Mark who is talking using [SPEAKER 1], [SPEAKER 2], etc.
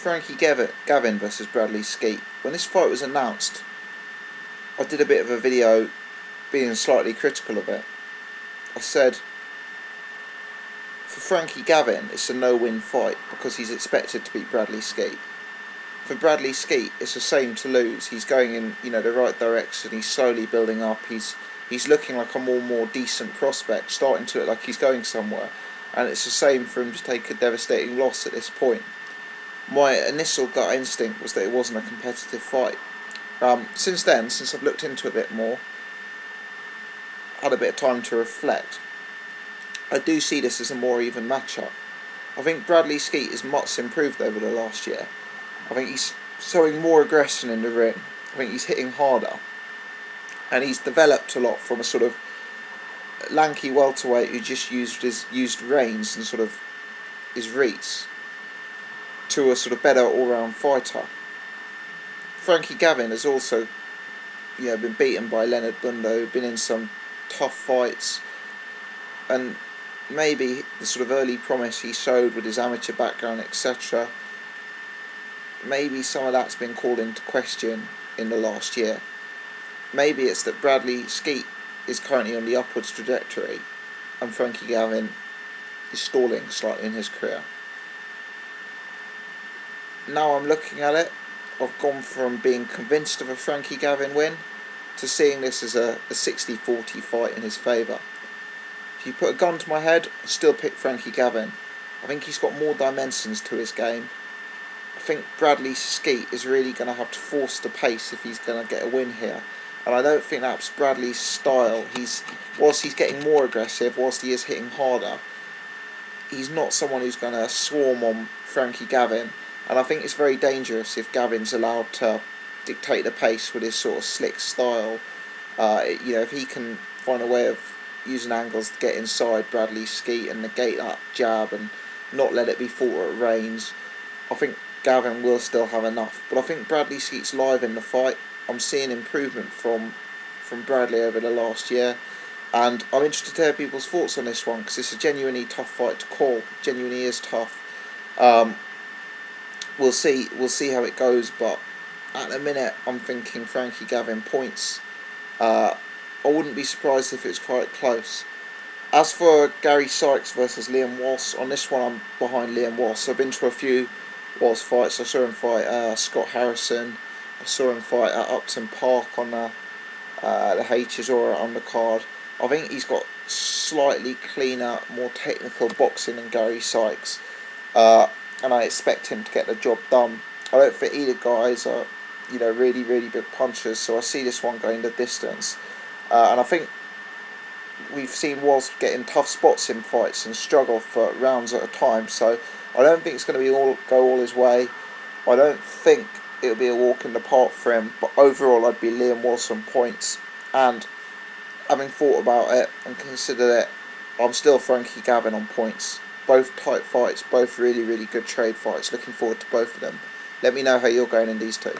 [SPEAKER 1] Gavin versus Bradley Skeete. When this fight was announced, I did a bit of a video being slightly critical of it. I said, for Frankie Gavin, it's a no-win fight because he's expected to beat Bradley Skeete. For Bradley Skeete, it's the same to lose. He's going in, the right direction. He's slowly building up. He's looking like a more decent prospect, starting to look like he's going somewhere. And it's the same for him to take a devastating loss at this point. My initial gut instinct was that it wasn't a competitive fight. Since then, since I've looked into it a bit more, had a bit of time to reflect, I do see this as a more even matchup. I think Bradley Skeete is much improved over the last year. I think he's showing more aggression in the ring. I think he's hitting harder. And he's developed a lot from a sort of lanky welterweight who just used reins and sort of his reach to a sort of better all-round fighter. Frankie Gavin has also been beaten by Leonard Bundo, been in some tough fights, and maybe the sort of early promise he showed with his amateur background, etc., maybe some of that's been called into question in the last year. Maybe it's that Bradley Skeete is currently on the upwards trajectory and Frankie Gavin is stalling slightly in his career. Now I'm looking at it, I've gone from being convinced of a Frankie Gavin win to seeing this as a 60-40 fight in his favour. If you put a gun to my head, I'd still pick Frankie Gavin. I think he's got more dimensions to his game. I think Bradley Skeete is really going to have to force the pace if he's going to get a win here. And I don't think that's Bradley's style. Whilst he's getting more aggressive, whilst he is hitting harder, he's not someone who's going to swarm on Frankie Gavin. And I think it's very dangerous if Gavin's allowed to dictate the pace with his sort of slick style. If he can find a way of using angles to get inside Bradley Skeete and negate that jab and not let it be fought at range, I think Gavin will still have enough. But I think Bradley Skeete's live in the fight. I'm seeing improvement from Bradley over the last year, and I'm interested to hear people's thoughts on this one because it's a genuinely tough fight to call. Genuinely is tough. We'll see how it goes, but at the minute I'm thinking Frankie Gavin points. I wouldn't be surprised if it's quite close. As for Gary Sykes versus Liam Walsh, on this one I'm behind Liam Walsh. I've been to a few Walsh fights. I saw him fight Scott Harrison. I saw him fight at Upton Park on the H's or on the card. I think he's got slightly cleaner, more technical boxing than Gary Sykes, and I expect him to get the job done. I don't think either guys are, really big punchers, so I see this one going the distance. And I think we've seen Walsh get in tough spots in fights and struggle for rounds at a time. So I don't think it's going to go all his way. I don't think it'll be a walk in the park for him, but overall I'd be Liam Walsh on points, and having thought about it and considered it, I'm still Frankie Gavin on points. Both tight fights, both really good trade fights. Looking forward to both of them. Let me know how you're going in these two.